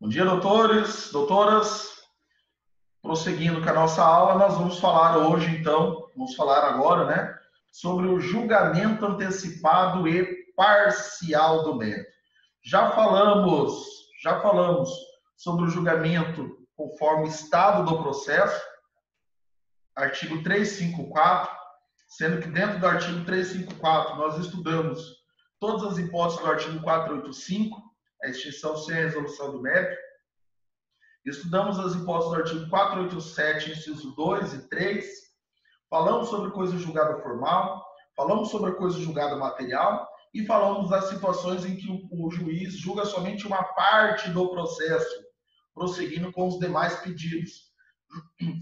Bom dia, doutores, doutoras. Prosseguindo com a nossa aula, nós vamos falar hoje, então, vamos falar agora, né, sobre o julgamento antecipado e parcial do mérito. Já falamos sobre o julgamento conforme o estado do processo, artigo 354, sendo que dentro do artigo 354 nós estudamos todas as hipóteses do artigo 485, a extinção sem resolução do mérito. Estudamos as hipóteses do artigo 487, inciso 2 e 3. Falamos sobre coisa julgada formal, falamos sobre a coisa julgada material e falamos das situações em que o juiz julga somente uma parte do processo, prosseguindo com os demais pedidos,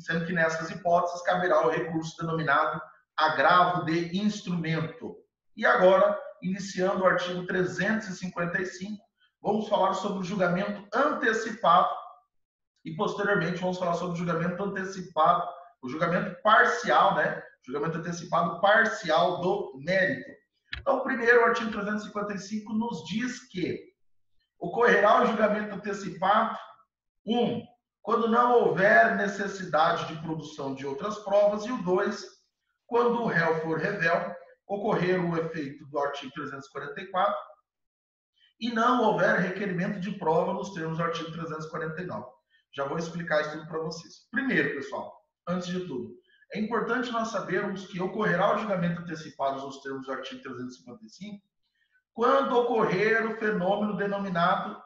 sendo que nessas hipóteses caberá o recurso denominado agravo de instrumento. E agora, iniciando o artigo 355, vamos falar sobre o julgamento antecipado e posteriormente vamos falar sobre o julgamento antecipado, o julgamento parcial, né? Julgamento antecipado parcial do mérito. Então, primeiro, o artigo 355 nos diz que ocorrerá o julgamento antecipado, quando não houver necessidade de produção de outras provas, e o 2, quando o réu for revel, ocorrer o efeito do artigo 344 e não houver requerimento de prova nos termos do artigo 349. Já vou explicar isso tudo para vocês. Primeiro, pessoal, antes de tudo, é importante nós sabermos que ocorrerá o julgamento antecipado nos termos do artigo 355 quando ocorrer o fenômeno denominado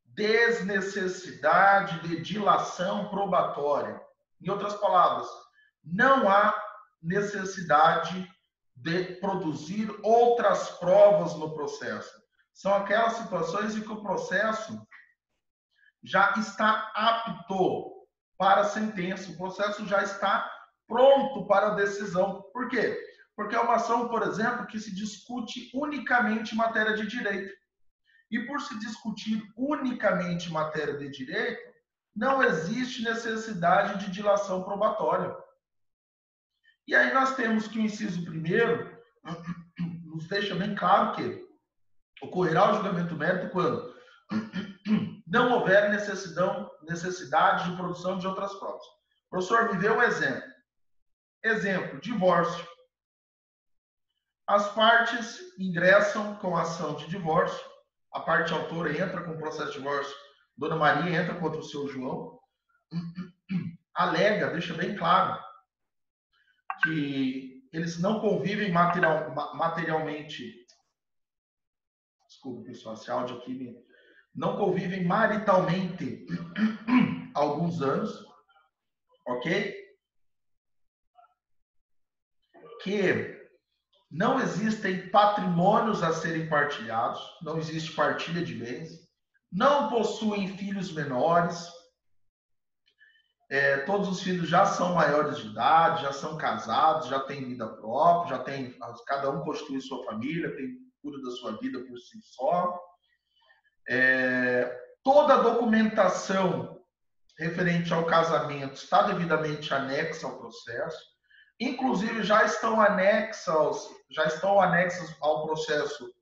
desnecessidade de dilação probatória. Em outras palavras, não há necessidade de produzir outras provas no processo. São aquelas situações em que o processo já está apto para a sentença, o processo já está pronto para a decisão. Por quê? Porque é uma ação, por exemplo, que se discute unicamente matéria de direito. E por se discutir unicamente matéria de direito, não existe necessidade de dilação probatória. E aí nós temos que o inciso primeiro nos deixa bem claro que ocorrerá o julgamento mérito quando não houver necessidade de produção de outras provas. Professor, me dê um exemplo. Exemplo, divórcio. As partes ingressam com a ação de divórcio, a parte autora entra com o processo de divórcio, Dona Maria entra contra o seu João, alega, deixa bem claro, que eles não convivem materialmente, desculpa pessoal, esse áudio aqui, não convivem maritalmente há alguns anos, ok? Que não existem patrimônios a serem partilhados, não existe partilha de bens, não possuem filhos menores, todos os filhos já são maiores de idade, já são casados, já têm vida própria, cada um constitui sua família, cuida da sua vida por si só. Toda a documentação referente ao casamento está devidamente anexa ao processo, inclusive já estão anexas ao processo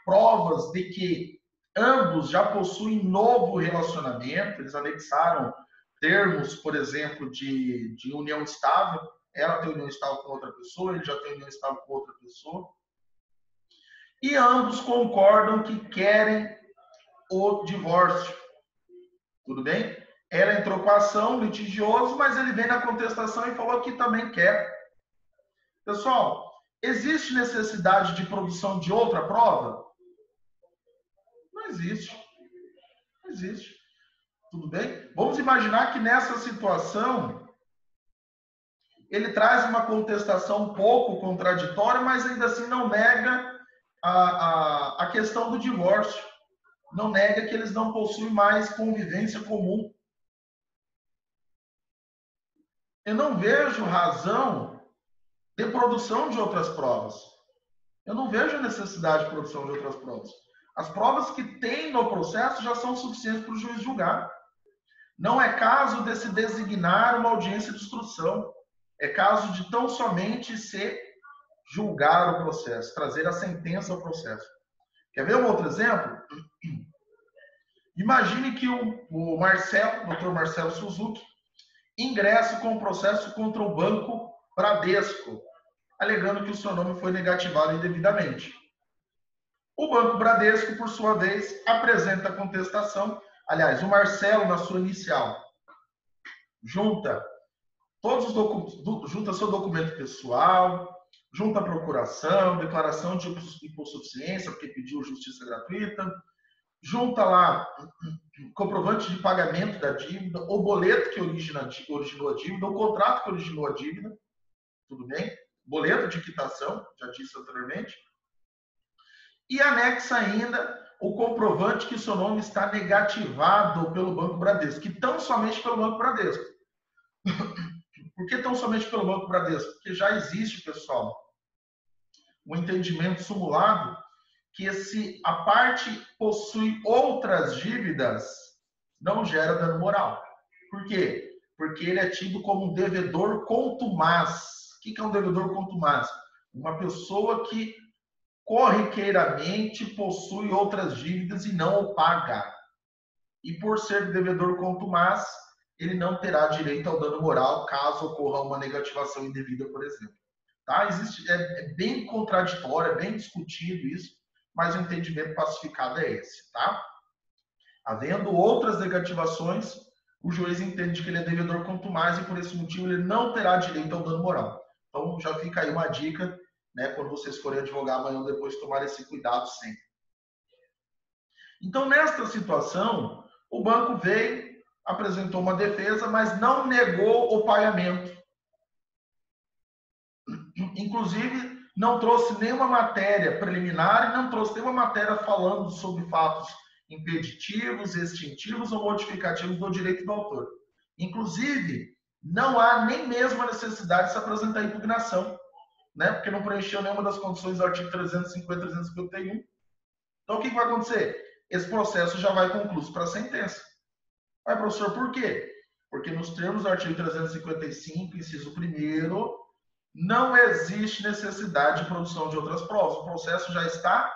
provas de que ambos já possuem novo relacionamento, eles anexaram termos, por exemplo, de união estável, ela tem união estável com outra pessoa, ele já tem união estável com outra pessoa, e ambos concordam que querem o divórcio, tudo bem? Ela entrou com a ação, litigioso, mas ele vem na contestação e falou que também quer. Pessoal, existe necessidade de produção de outra prova? Não existe. Não existe. Tudo bem? Vamos imaginar que nessa situação ele traz uma contestação um pouco contraditória, mas ainda assim não nega a questão do divórcio. Não nega que eles não possuem mais convivência comum. Eu não vejo razão de produção de outras provas. Eu não vejo a necessidade de produção de outras provas. As provas que tem no processo já são suficientes para o juiz julgar. Não é caso de se designar uma audiência de instrução. É caso de tão somente se julgar o processo, trazer a sentença ao processo. Quer ver um outro exemplo? Imagine que o Marcelo, Dr. Marcelo Suzuki, ingressa com um processo contra o Banco Bradesco, alegando que o seu nome foi negativado indevidamente. O Banco Bradesco, por sua vez, apresenta a contestação. Aliás, o Marcelo, na sua inicial, junta todos os documentos, junta seu documento pessoal, junta a procuração, declaração de hipossuficiência, porque pediu justiça gratuita, junta lá comprovante de pagamento da dívida, o boleto que originou a dívida, o contrato que originou a dívida, tudo bem? Boleto de quitação, já disse anteriormente. E anexa ainda o comprovante que seu nome está negativado pelo Banco Bradesco, que tão somente pelo Banco Bradesco. Por que tão somente pelo Banco Bradesco? Porque já existe, pessoal, um entendimento simulado que se a parte possui outras dívidas, não gera dano moral. Por quê? Porque ele é tido como um devedor contumaz. O que é um devedor contumaz? Uma pessoa que corriqueiramente possui outras dívidas e não o paga. E por ser devedor contumaz, ele não terá direito ao dano moral caso ocorra uma negativação indevida, por exemplo. Tá? É bem contraditório, é bem discutido isso, mas o entendimento pacificado é esse. Tá? Havendo outras negativações, o juiz entende que ele é devedor contumaz e por esse motivo ele não terá direito ao dano moral. Então já fica aí uma dica, né, quando vocês forem advogar amanhã ou depois, tomar esse cuidado sempre. Então, nesta situação, o banco veio, apresentou uma defesa, mas não negou o pagamento. Inclusive, não trouxe nenhuma matéria preliminar e não trouxe nenhuma matéria falando sobre fatos impeditivos, extintivos ou modificativos do direito do autor. Inclusive, não há nem mesmo a necessidade de se apresentar impugnação, né? Porque não preencheu nenhuma das condições do artigo 350 e 351. Então, o que vai acontecer? Esse processo já vai concluído para a sentença. Mas, professor, por quê? Porque nos termos do artigo 355, inciso 1º, não existe necessidade de produção de outras provas. O processo já está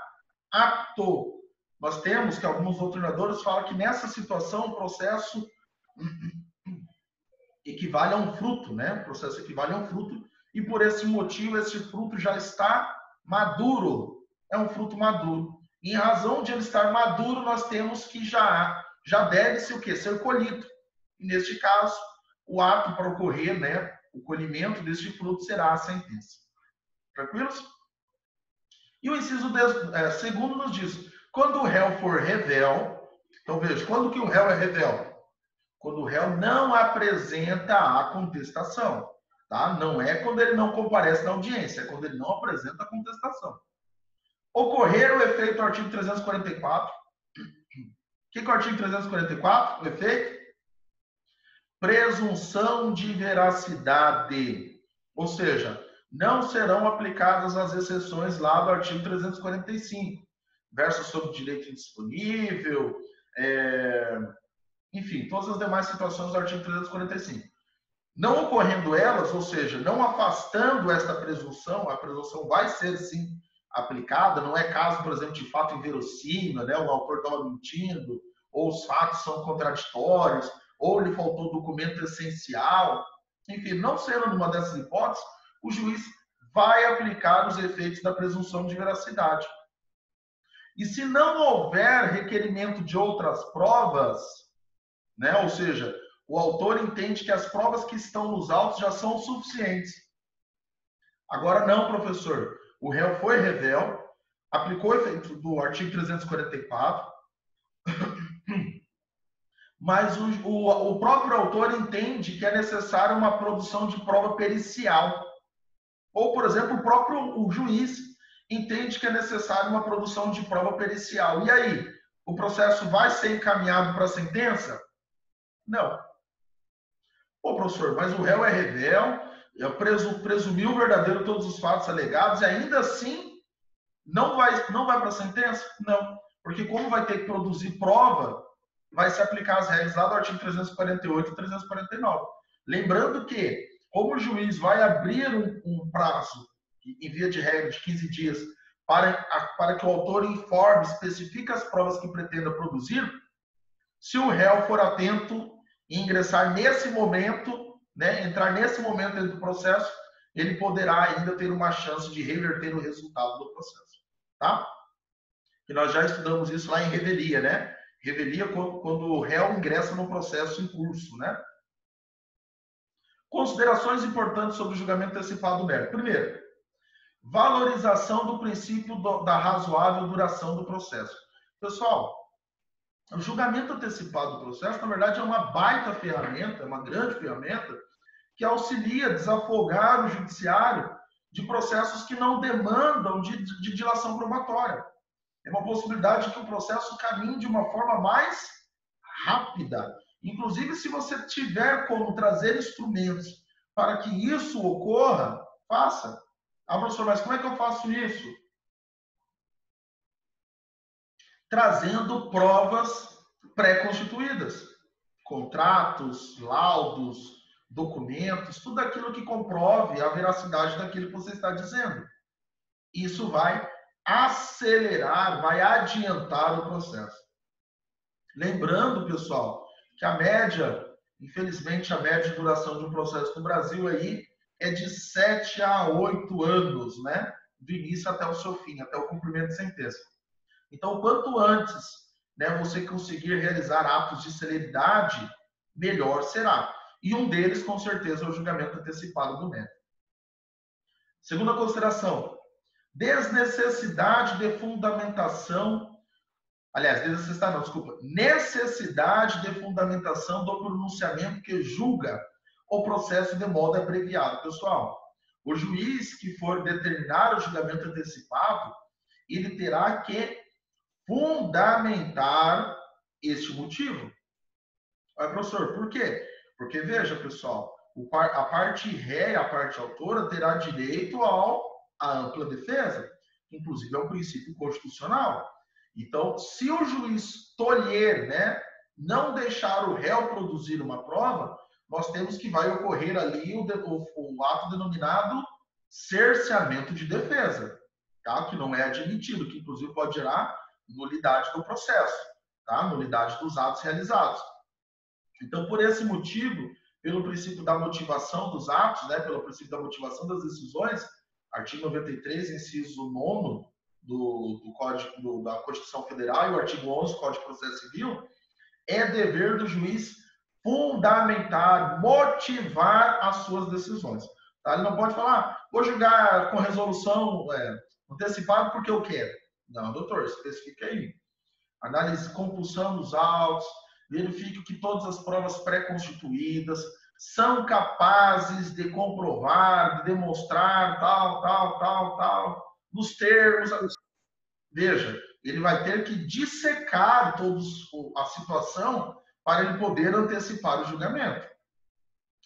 apto. Nós temos que alguns doutrinadores falam que nessa situação o processo equivale a um fruto, né? O processo equivale a um fruto e por esse motivo esse fruto já está maduro. É um fruto maduro. Em razão de ele estar maduro, nós temos que já deve-se o quê? Ser colhido. E neste caso, o ato para ocorrer, né? O colhimento deste fruto será a sentença. Tranquilos? E o inciso segundo nos diz, quando o réu for revel, então veja, quando que o réu é revel? Quando o réu não apresenta a contestação. Tá? Não é quando ele não comparece na audiência, é quando ele não apresenta a contestação. Ocorrer o efeito do artigo 344. O que é o artigo 344? O efeito? Presunção de veracidade. Ou seja, não serão aplicadas as exceções lá do artigo 345. Verso sobre direito indisponível, enfim, todas as demais situações do artigo 345. Não ocorrendo elas, ou seja, não afastando esta presunção, a presunção vai ser, sim, aplicada, não é caso, por exemplo, de fato inverossímil, né? O autor estava mentindo, ou os fatos são contraditórios, ou lhe faltou documento essencial. Enfim, não sendo numa dessas hipóteses, o juiz vai aplicar os efeitos da presunção de veracidade. E se não houver requerimento de outras provas, né? Ou seja, o autor entende que as provas que estão nos autos já são suficientes. Agora não, professor. O réu foi revel, aplicou o efeito do artigo 344, mas o próprio autor entende que é necessária uma produção de prova pericial. Ou, por exemplo, o juiz entende que é necessária uma produção de prova pericial. E aí, o processo vai ser encaminhado para a sentença? Não. Pô, professor, mas o réu é revel, presumiu o verdadeiro todos os fatos alegados e ainda assim não vai para a sentença? Não. Porque como vai ter que produzir prova, vai se aplicar as regras lá do artigo 348 e 349. Lembrando que, como o juiz vai abrir um prazo, em via de regra, de 15 dias, para que o autor informe, especifique as provas que pretenda produzir, Se o réu for atento e ingressar nesse momento, né, entrar nesse momento dentro do processo, ele poderá ainda ter uma chance de reverter o resultado do processo, tá? E nós já estudamos isso lá em revelia, né? Revelia quando o réu ingressa no processo em curso, né? Considerações importantes sobre o julgamento antecipado do mérito. Primeiro, valorização do princípio da razoável duração do processo. Pessoal, o julgamento antecipado do processo, na verdade, é uma baita ferramenta, é uma grande ferramenta, que auxilia a desafogar o judiciário de processos que não demandam de dilação probatória. É uma possibilidade que o processo caminhe de uma forma mais rápida. Inclusive, se você tiver como trazer instrumentos para que isso ocorra, faça. Ah, professor, mas como é que eu faço isso? Trazendo provas pré-constituídas. Contratos, laudos, documentos, tudo aquilo que comprove a veracidade daquilo que você está dizendo. Isso vai acelerar, vai adiantar o processo. Lembrando, pessoal, que a média, infelizmente, a média de duração de um processo no Brasil aí é de 7 a 8 anos, né? Do início até o seu fim, até o cumprimento de sentença. Então, quanto antes, né, você conseguir realizar atos de celeridade, melhor será. E um deles, com certeza, é o julgamento antecipado do mérito. Segunda consideração, desnecessidade de fundamentação, necessidade de fundamentação do pronunciamento que julga o processo de modo abreviado. Pessoal, o juiz que for determinar o julgamento antecipado, ele terá que fundamentar este motivo. Mas, professor, por quê? Porque, veja, pessoal, a parte ré e a parte autora terá direito à ampla defesa, que inclusive é um princípio constitucional. Então, se o juiz tolher, né, não deixar o réu produzir uma prova, nós temos que vai ocorrer ali o ato denominado cerceamento de defesa, tá? Que não é admitido, que inclusive pode gerar nulidade do processo, tá? Nulidade dos atos realizados. Então, por esse motivo, pelo princípio da motivação dos atos, né, pelo princípio da motivação das decisões, artigo 93, inciso 9 do Código da Constituição Federal e o artigo 11 do Código de Processo Civil, é dever do juiz fundamentar, motivar as suas decisões. Tá? Ele não pode falar, vou julgar com resolução antecipada porque eu quero. Não, doutor, especifica aí. Análise compulsão dos autos, verifique que todas as provas pré-constituídas são capazes de comprovar, de demonstrar tal, nos termos. Veja, ele vai ter que dissecar todos a situação para ele poder antecipar o julgamento.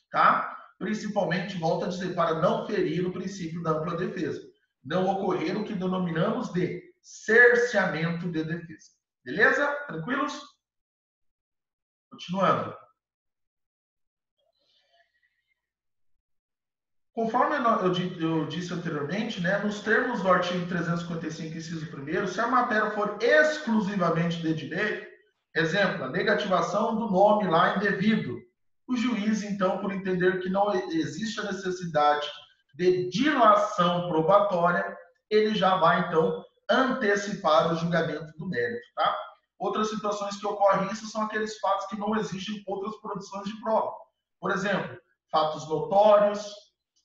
Tá? Principalmente, volto a dizer, para não ferir o princípio da ampla defesa. Não ocorrer o que denominamos de cerceamento de defesa. Beleza? Tranquilos? Continuando. Conforme eu disse anteriormente, né, nos termos do artigo 355, inciso 1º, se a matéria for exclusivamente de direito, exemplo, a negativação do nome lá indevido, o juiz, então, por entender que não existe a necessidade de dilação probatória, ele já vai, então, antecipar o julgamento do mérito, tá? Outras situações que ocorrem isso são aqueles fatos que não existem outras produções de prova. Por exemplo, fatos notórios,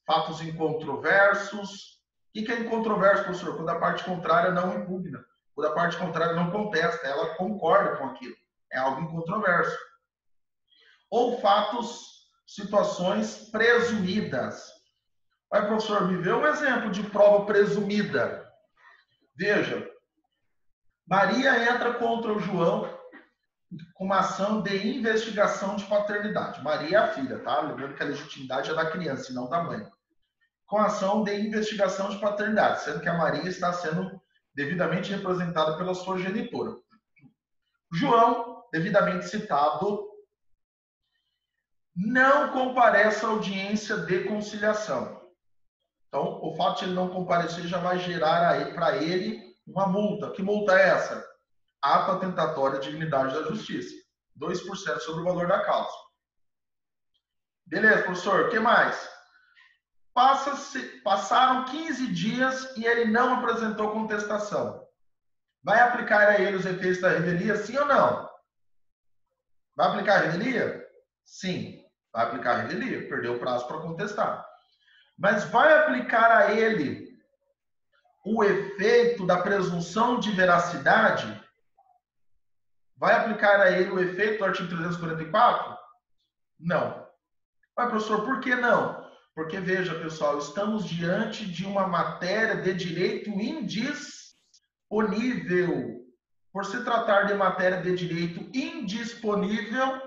fatos incontroversos. O que é incontroverso, professor? Quando a parte contrária não impugna, quando a parte contrária não contesta, ela concorda com aquilo. É algo incontroverso. Ou fatos, situações presumidas. Vai, professor, me vê um exemplo de prova presumida. Veja, Maria entra contra o João com uma ação de investigação de paternidade. Maria é a filha, tá? Lembrando que a legitimidade é da criança e não da mãe. Com ação de investigação de paternidade, sendo que a Maria está sendo devidamente representada pela sua genitora. João, devidamente citado, não comparece à audiência de conciliação. Então, o fato de ele não comparecer já vai gerar para ele uma multa. Que multa é essa? Ato atentatório à dignidade da justiça. 2% sobre o valor da causa. Beleza, professor, o que mais? Passaram 15 dias e ele não apresentou contestação. Vai aplicar a ele os efeitos da revelia, sim ou não? Vai aplicar a revelia? Sim, vai aplicar a revelia. Perdeu o prazo para contestar. Mas vai aplicar a ele o efeito da presunção de veracidade? Vai aplicar a ele o efeito do artigo 344? Não. Mas, professor, por que não? Porque, veja, pessoal, estamos diante de uma matéria de direito indisponível. Por se tratar de matéria de direito indisponível,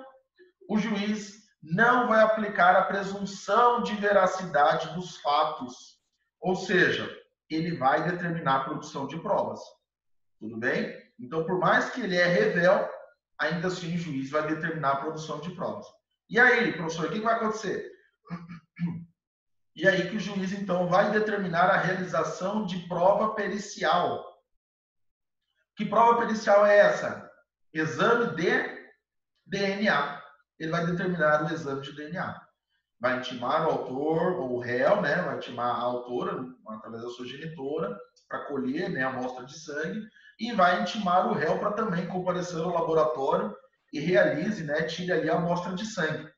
o juiz não vai aplicar a presunção de veracidade dos fatos. Ou seja, ele vai determinar a produção de provas. Tudo bem? Então, por mais que ele é revel, ainda assim o juiz vai determinar a produção de provas. E aí, professor, o que vai acontecer? E aí que o juiz, então, vai determinar a realização de prova pericial. Que prova pericial é essa? Exame de DNA. Ele vai determinar o exame de DNA. Vai intimar o autor, ou o réu, né? Vai intimar a autora, através da sua genitora, para colher, né, a amostra de sangue, e vai intimar o réu para também comparecer ao laboratório e realize, né, tire ali a amostra de sangue.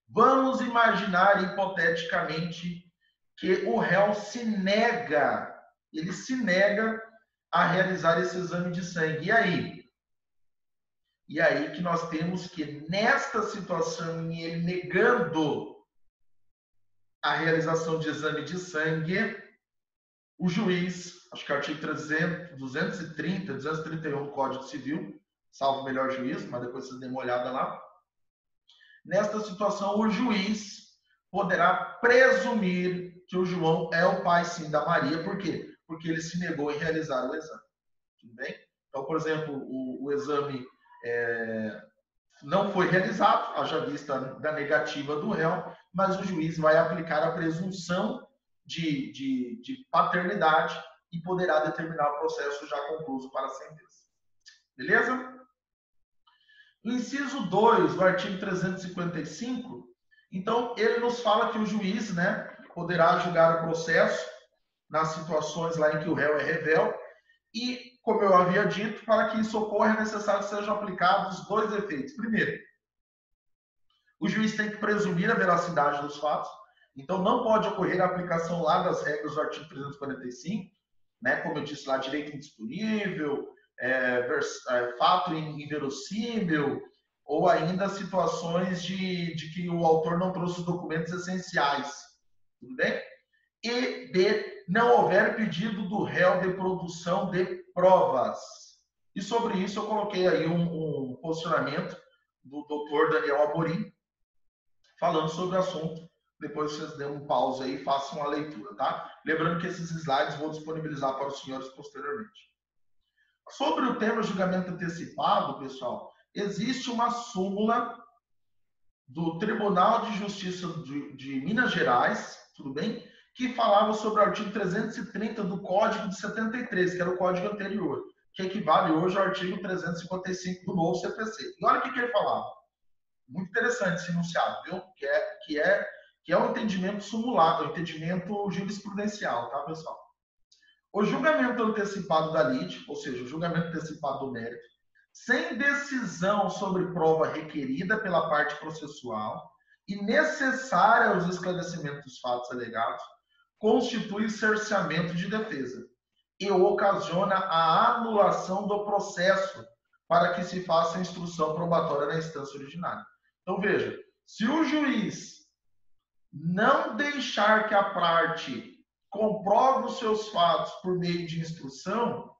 Vamos imaginar hipoteticamente que o réu se nega a realizar esse exame de sangue. E aí? E aí que nós temos que, nesta situação, ele negando a realização de exame de sangue, o juiz, acho que é o artigo 230, 231 do Código Civil, salvo o melhor juízo, mas depois vocês dêem uma olhada lá. Nesta situação, o juiz poderá presumir que o João é o pai, sim, da Maria. Por quê? Porque ele se negou em realizar o exame. Tudo bem? Então, por exemplo, o exame não foi realizado, haja vista da negativa do réu, mas o juiz vai aplicar a presunção de paternidade e poderá determinar o processo já concluído para a sentença. Beleza? No inciso 2 do artigo 355, então, ele nos fala que o juiz, né, poderá julgar o processo nas situações lá em que o réu é revel e, como eu havia dito, para que isso ocorra é necessário que sejam aplicados dois efeitos. Primeiro, o juiz tem que presumir a veracidade dos fatos, então não pode ocorrer a aplicação lá das regras do artigo 345, né, como eu disse lá, direito indisponível, fato inverossímil, ou ainda situações de que o autor não trouxe os documentos essenciais. Tudo bem? E B, não houver pedido do réu de produção de provas. E sobre isso eu coloquei aí um posicionamento do doutor Daniel Amorim, falando sobre o assunto. Depois vocês dêem um pause aí e façam a leitura, tá? Lembrando que esses slides vou disponibilizar para os senhores posteriormente. Sobre o tema julgamento antecipado, pessoal, existe uma súmula do Tribunal de Justiça de Minas Gerais, tudo bem? Que falava sobre o artigo 330 do Código de 73, que era o código anterior, que equivale hoje ao artigo 355 do novo CPC. E olha o que ele falava. Muito interessante esse enunciado, viu? Que é um entendimento sumulado, um entendimento jurisprudencial, tá, pessoal? O julgamento antecipado da lide, ou seja, o julgamento antecipado do mérito, sem decisão sobre prova requerida pela parte processual e necessária aos esclarecimentos dos fatos alegados, constitui cerceamento de defesa e ocasiona a anulação do processo para que se faça a instrução probatória na instância originária. Então, veja, se o juiz não deixar que a parte comprove os seus fatos por meio de instrução,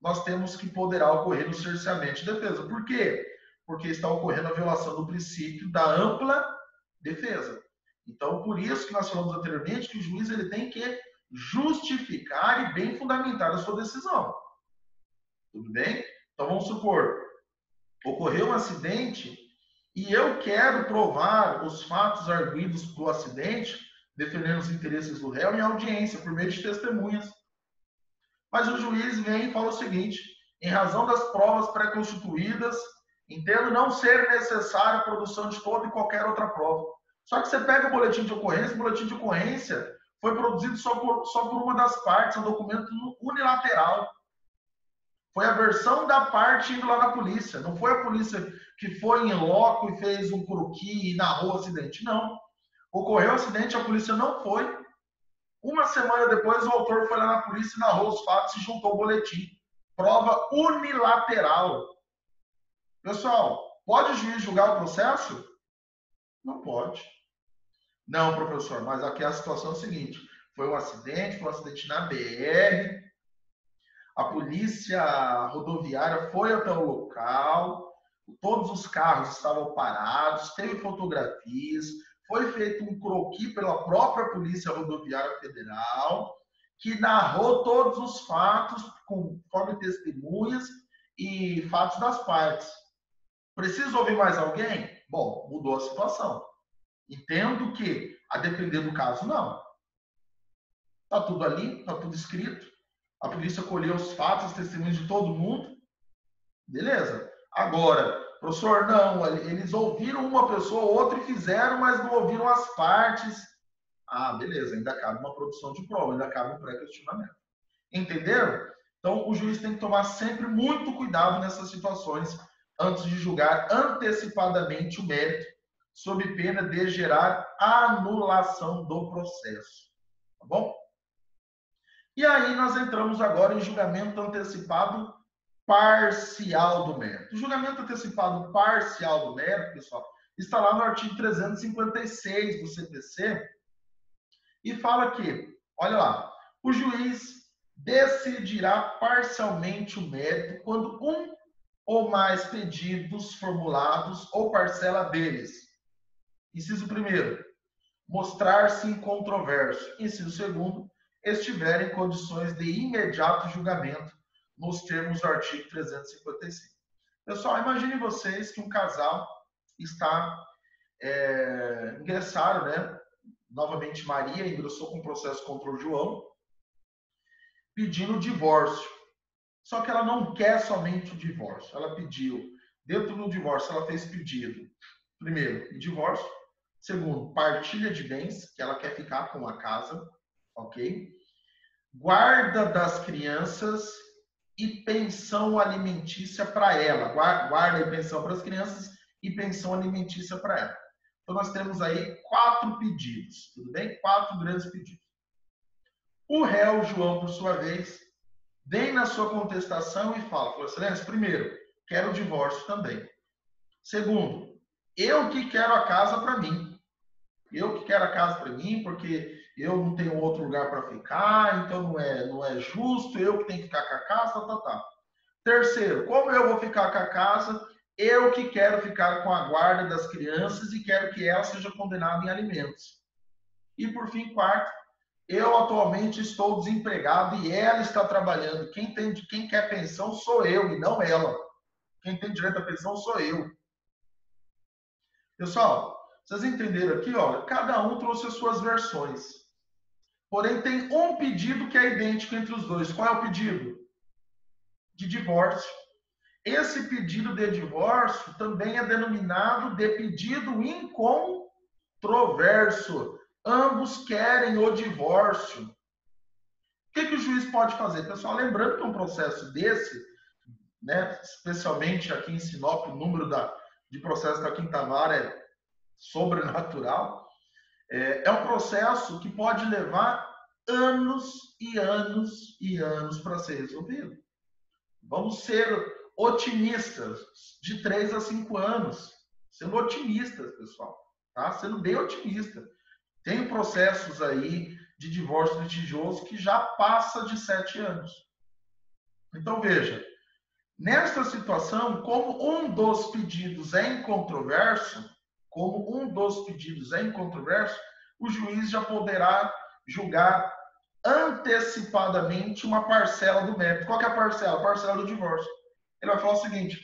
nós temos que poderá ocorrer o cerceamento de defesa. Por quê? Porque está ocorrendo a violação do princípio da ampla defesa. Então, por isso que nós falamos anteriormente que o juiz ele tem que justificar e bem fundamentar a sua decisão. Tudo bem? Então, vamos supor, ocorreu um acidente e eu quero provar os fatos arguidos do acidente, defendendo os interesses do réu em audiência, por meio de testemunhas. Mas o juiz vem e fala o seguinte: em razão das provas pré-constituídas, Entendo não ser necessária a produção de toda e qualquer outra prova. Só que você pega o boletim de ocorrência foi produzido só por uma das partes, é um documento unilateral. Foi a versão da parte indo lá na polícia. Não foi a polícia que foi em loco e fez um croquis e narrou o acidente. Não. Ocorreu o acidente, a polícia não foi. Uma semana depois, o autor foi lá na polícia e narrou os fatos e juntou o boletim. Prova unilateral. Pessoal, pode o juiz julgar o processo? Não pode. Não, professor, mas aqui a situação é a seguinte. Foi um acidente na BR, a polícia rodoviária foi até o local, todos os carros estavam parados, teve fotografias, foi feito um croquis pela própria Polícia Rodoviária Federal, que narrou todos os fatos conforme testemunhas e fatos das partes. Preciso ouvir mais alguém? Bom, mudou a situação. Entendo que, a depender do caso, não. Está tudo ali, está tudo escrito. A polícia colheu os fatos, os testemunhos de todo mundo. Beleza. Agora, professor, não, eles ouviram uma pessoa ou outra e fizeram, mas não ouviram as partes. Ah, beleza, ainda cabe uma produção de prova, ainda cabe um pré-questionamento. Entenderam? Então, o juiz tem que tomar sempre muito cuidado nessas situações antes de julgar antecipadamente o mérito, sob pena de gerar anulação do processo. Tá bom? E aí nós entramos agora em julgamento antecipado parcial do mérito. O julgamento antecipado parcial do mérito, pessoal, está lá no artigo 356 do CPC e fala que, olha lá, o juiz decidirá parcialmente o mérito quando um ou mais pedidos formulados ou parcela deles. Inciso 1º, mostrar-se incontroverso. Inciso 2º, estiver em condições de imediato julgamento, nos termos do artigo 355. Pessoal, imagine vocês que um casal está ingressaram, né? Novamente, Maria ingressou com um processo contra o João, pedindo o divórcio. Só que ela não quer somente o divórcio. Ela pediu, dentro do divórcio, ela fez pedido. Primeiro, divórcio. Segundo, partilha de bens, que ela quer ficar com a casa, ok? Guarda das crianças e pensão alimentícia para ela. Guarda e pensão para as crianças e pensão alimentícia para ela. Então, nós temos aí 4 pedidos, tudo bem? 4 grandes pedidos. O réu, João, por sua vez, vem na sua contestação e fala, excelência, primeiro, quero o divórcio também. Segundo, eu que quero a casa para mim. Eu que quero a casa para mim, porque eu não tenho outro lugar para ficar, então não é justo, eu que tenho que ficar com a casa, tá. Terceiro, como eu vou ficar com a casa, eu que quero ficar com a guarda das crianças e quero que ela seja condenada em alimentos. E por fim, quarto, eu atualmente estou desempregado e ela está trabalhando. Quem quer pensão sou eu e não ela. Quem tem direito à pensão sou eu. Pessoal, vocês entenderam aqui, olha, cada um trouxe as suas versões. Porém, tem um pedido que é idêntico entre os dois. Qual é o pedido? De divórcio. Esse pedido de divórcio também é denominado de pedido incontroverso. Ambos querem o divórcio. O que o juiz pode fazer? Pessoal, lembrando que um processo desse, né, especialmente aqui em Sinop, o número de processos da quinta vara é sobrenatural, é um processo que pode levar anos e anos e anos para ser resolvido. Vamos ser otimistas, de 3 a 5 anos. Sendo otimistas, pessoal. Tá? Sendo bem otimista. Tem processos aí de divórcio litigioso que já passa de 7 anos. Então, veja. Nesta situação, como um dos pedidos é incontroverso, o juiz já poderá julgar antecipadamente uma parcela do mérito. Qual que é a parcela? A parcela do divórcio. Ele vai falar o seguinte,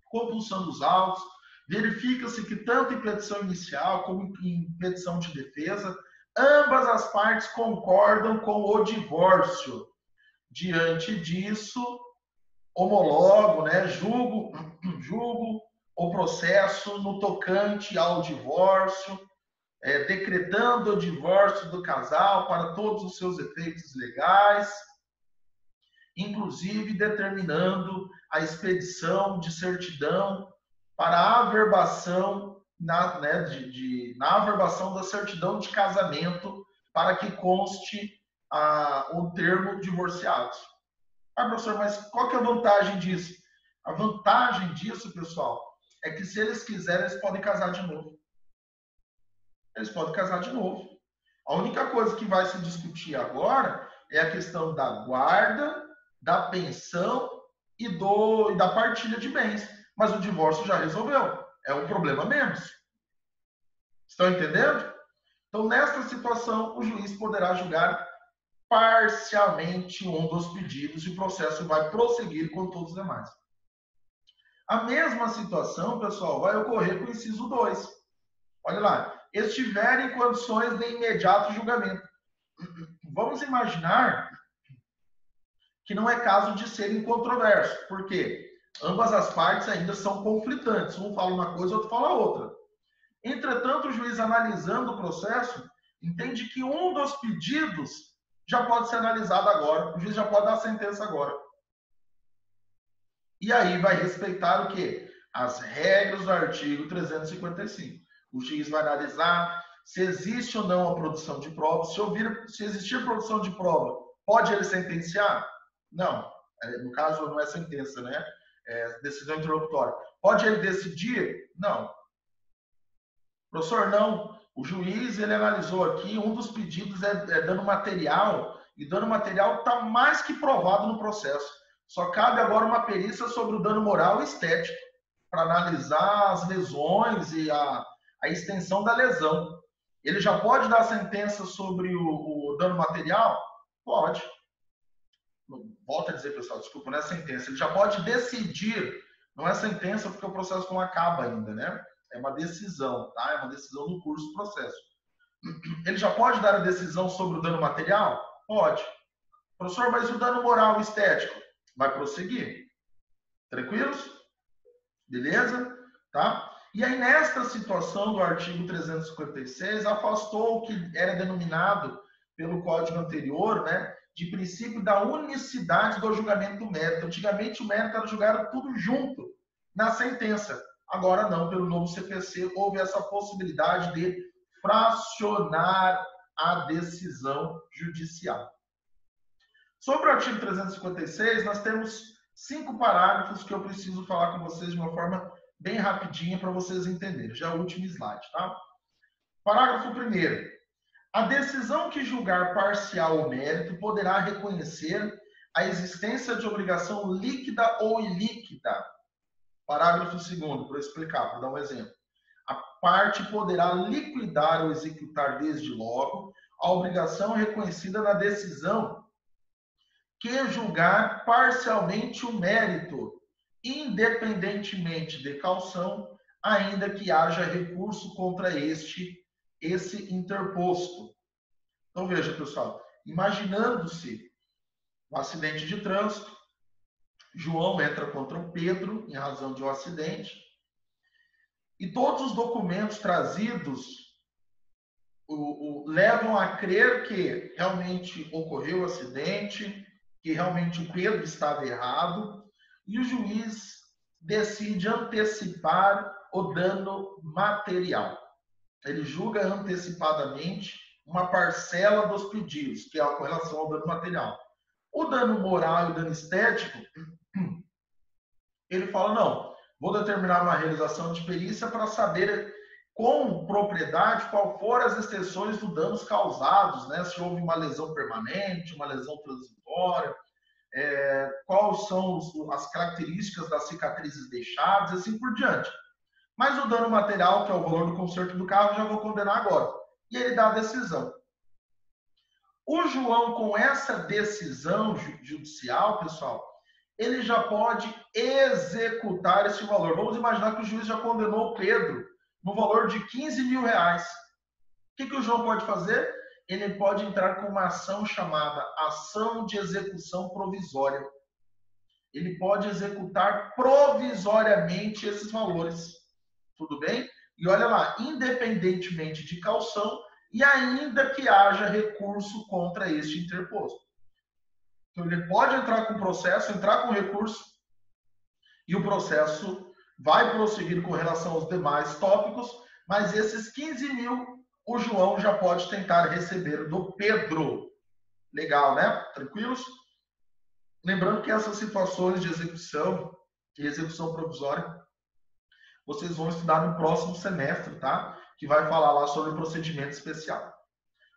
compulsão dos autos, verifica-se que tanto em petição inicial como em petição de defesa, ambas as partes concordam com o divórcio. Diante disso, homologo, né, julgo o processo no tocante ao divórcio, decretando o divórcio do casal para todos os seus efeitos legais, inclusive determinando a expedição de certidão para a averbação na averbação da certidão de casamento para que conste o termo divorciados. Ah, professor, mas qual que é a vantagem disso? A vantagem disso, pessoal, é que se eles quiserem, eles podem casar de novo. Eles podem casar de novo. A única coisa que vai se discutir agora é a questão da guarda, da pensão e da partilha de bens. Mas o divórcio já resolveu. É um problema menos. Estão entendendo? Então, nesta situação, o juiz poderá julgar parcialmente um dos pedidos e o processo vai prosseguir com todos os demais. A mesma situação, pessoal, vai ocorrer com o inciso 2. Olha lá, estiver em condições de imediato julgamento. Vamos imaginar que não é caso de ser incontroverso, porque ambas as partes ainda são conflitantes. Um fala uma coisa, outro fala outra. Entretanto, o juiz, analisando o processo, entende que um dos pedidos já pode ser analisado agora. O juiz já pode dar a sentença agora. E aí vai respeitar o quê? As regras do artigo 355. O juiz vai analisar se existe ou não a produção de prova. Se existir produção de prova, pode ele sentenciar? Não. No caso, não é sentença, né? É decisão interlocutória. Pode ele decidir? Não. Professor, não. O juiz, ele analisou aqui, um dos pedidos é dano material, e dano material está mais que provado no processo. Só cabe agora uma perícia sobre o dano moral e estético, para analisar as lesões e a extensão da lesão. Ele já pode dar sentença sobre o dano material? Pode. Volto a dizer, pessoal, desculpa, não é sentença. Ele já pode decidir, não é sentença porque o processo não acaba ainda, né? É uma decisão, tá? É uma decisão no curso do processo. Ele já pode dar a decisão sobre o dano material? Pode. Professor, mas o dano moral e estético? Vai prosseguir. Tranquilos? Beleza? Tá? E aí, nesta situação do artigo 356, afastou o que era denominado pelo código anterior, né, de princípio da unicidade do julgamento do mérito. Antigamente, o mérito era julgado tudo junto na sentença. Agora não, pelo novo CPC, houve essa possibilidade de fracionar a decisão judicial. Sobre o artigo 356, nós temos 5 parágrafos que eu preciso falar com vocês de uma forma bem rapidinha para vocês entenderem. Já é o último slide, tá? Parágrafo 1º. A decisão que julgar parcial o mérito poderá reconhecer a existência de obrigação líquida ou ilíquida. Parágrafo 2º, para explicar, para dar um exemplo. A parte poderá liquidar ou executar desde logo a obrigação reconhecida na decisão que julgar parcialmente o mérito, independentemente de caução, ainda que haja recurso contra esse interposto. Então veja, pessoal, imaginando-se um acidente de trânsito, João entra contra o Pedro em razão de um acidente, e todos os documentos trazidos levam a crer que realmente ocorreu o acidente, que realmente o Pedro estava errado, e o juiz decide antecipar o dano material. Ele julga antecipadamente uma parcela dos pedidos, que é com relação ao dano material. O dano moral e o dano estético, ele fala, não, vou determinar uma realização de perícia para saber com propriedade qual foram as extensões dos danos causados, né? Se houve uma lesão permanente, uma lesão transitória, quais são as características das cicatrizes deixadas, e assim por diante. Mas o dano material, que é o valor do conserto do carro, já vou condenar agora. E ele dá a decisão. O João, com essa decisão judicial, pessoal, ele já pode executar esse valor. Vamos imaginar que o juiz já condenou o Pedro no valor de 15 mil reais. O que o João pode fazer? Ele pode entrar com uma ação chamada ação de execução provisória. ele pode executar provisoriamente esses valores. Tudo bem? E olha lá, independentemente de caução e ainda que haja recurso contra este interposto. Então, ele pode entrar com processo, entrar com recurso, e o processo vai prosseguir com relação aos demais tópicos, mas esses 15 mil o João já pode tentar receber do Pedro. Legal, né? Tranquilos? Lembrando que essas situações de execução e execução provisória, vocês vão estudar no próximo semestre, tá? Que vai falar lá sobre o procedimento especial.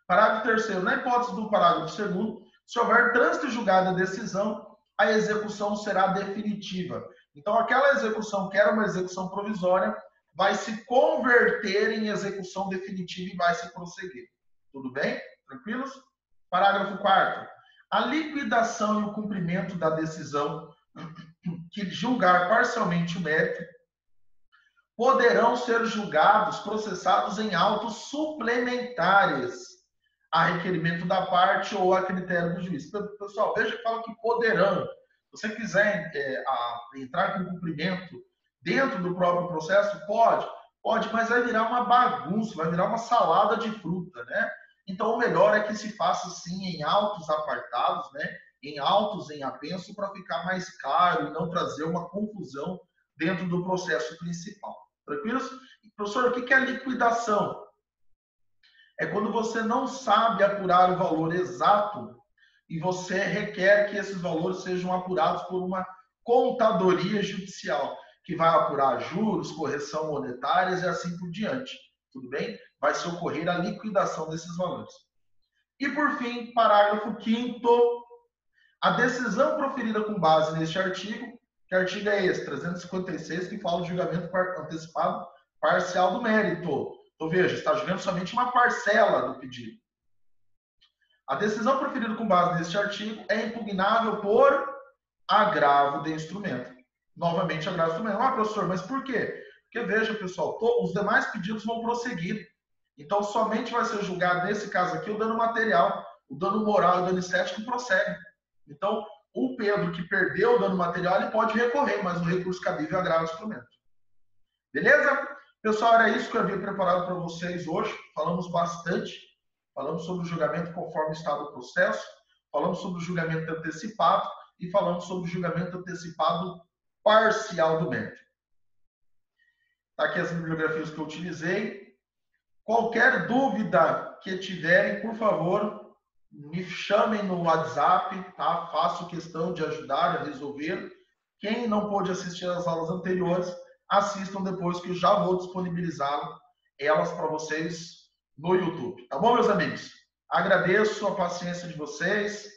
Parágrafo 3º. Na hipótese do parágrafo 2º, se houver trânsito julgado a decisão, a execução será definitiva. Então, aquela execução que era uma execução provisória vai se converter em execução definitiva e vai se prosseguir. Tudo bem? Tranquilos? Parágrafo 4º. A liquidação e o cumprimento da decisão que julgar parcialmente o mérito poderão ser julgados, processados em autos suplementares a requerimento da parte ou a critério do juiz. Pessoal, veja que fala que poderão. Se você quiser entrar com cumprimento dentro do próprio processo, pode, mas vai virar uma bagunça, vai virar uma salada de fruta, né? Então, o melhor é que se faça, sim, em autos apartados, né? Em autos em apenso, para ficar mais claro e não trazer uma confusão dentro do processo principal. Tranquilos? Professor, o que é a liquidação? É quando você não sabe apurar o valor exato e você requer que esses valores sejam apurados por uma contadoria judicial, que vai apurar juros, correção monetárias e assim por diante. Tudo bem? Vai se ocorrer a liquidação desses valores. E, por fim, parágrafo 5º, a decisão proferida com base neste artigo, que artigo é esse, 356, que fala do julgamento antecipado parcial do mérito. Então, veja, está julgando somente uma parcela do pedido. A decisão proferida com base neste artigo é impugnável por agravo de instrumento. Novamente, agravo de instrumento. Ah, professor, mas por quê? Porque, veja, pessoal, os demais pedidos vão prosseguir. Então, somente vai ser julgado, nesse caso aqui, o dano material, o dano moral e o dano estético prosseguem. Então, o Pedro que perdeu o dano material, ele pode recorrer, mas o recurso cabível é agravo de instrumento. Beleza? Pessoal, era isso que eu havia preparado para vocês hoje. Falamos bastante. Falamos sobre o julgamento conforme está do processo. Falamos sobre o julgamento antecipado. E falamos sobre o julgamento antecipado parcial do mérito. Tá aqui as bibliografias que eu utilizei. Qualquer dúvida que tiverem, por favor, me chamem no WhatsApp, tá? Faço questão de ajudar a resolver. Quem não pôde assistir às aulas anteriores, assistam depois que eu já vou disponibilizar elas para vocês no YouTube. Tá bom, meus amigos? Agradeço a paciência de vocês.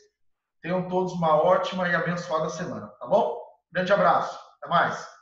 Tenham todos uma ótima e abençoada semana, tá bom? Grande abraço. Até mais.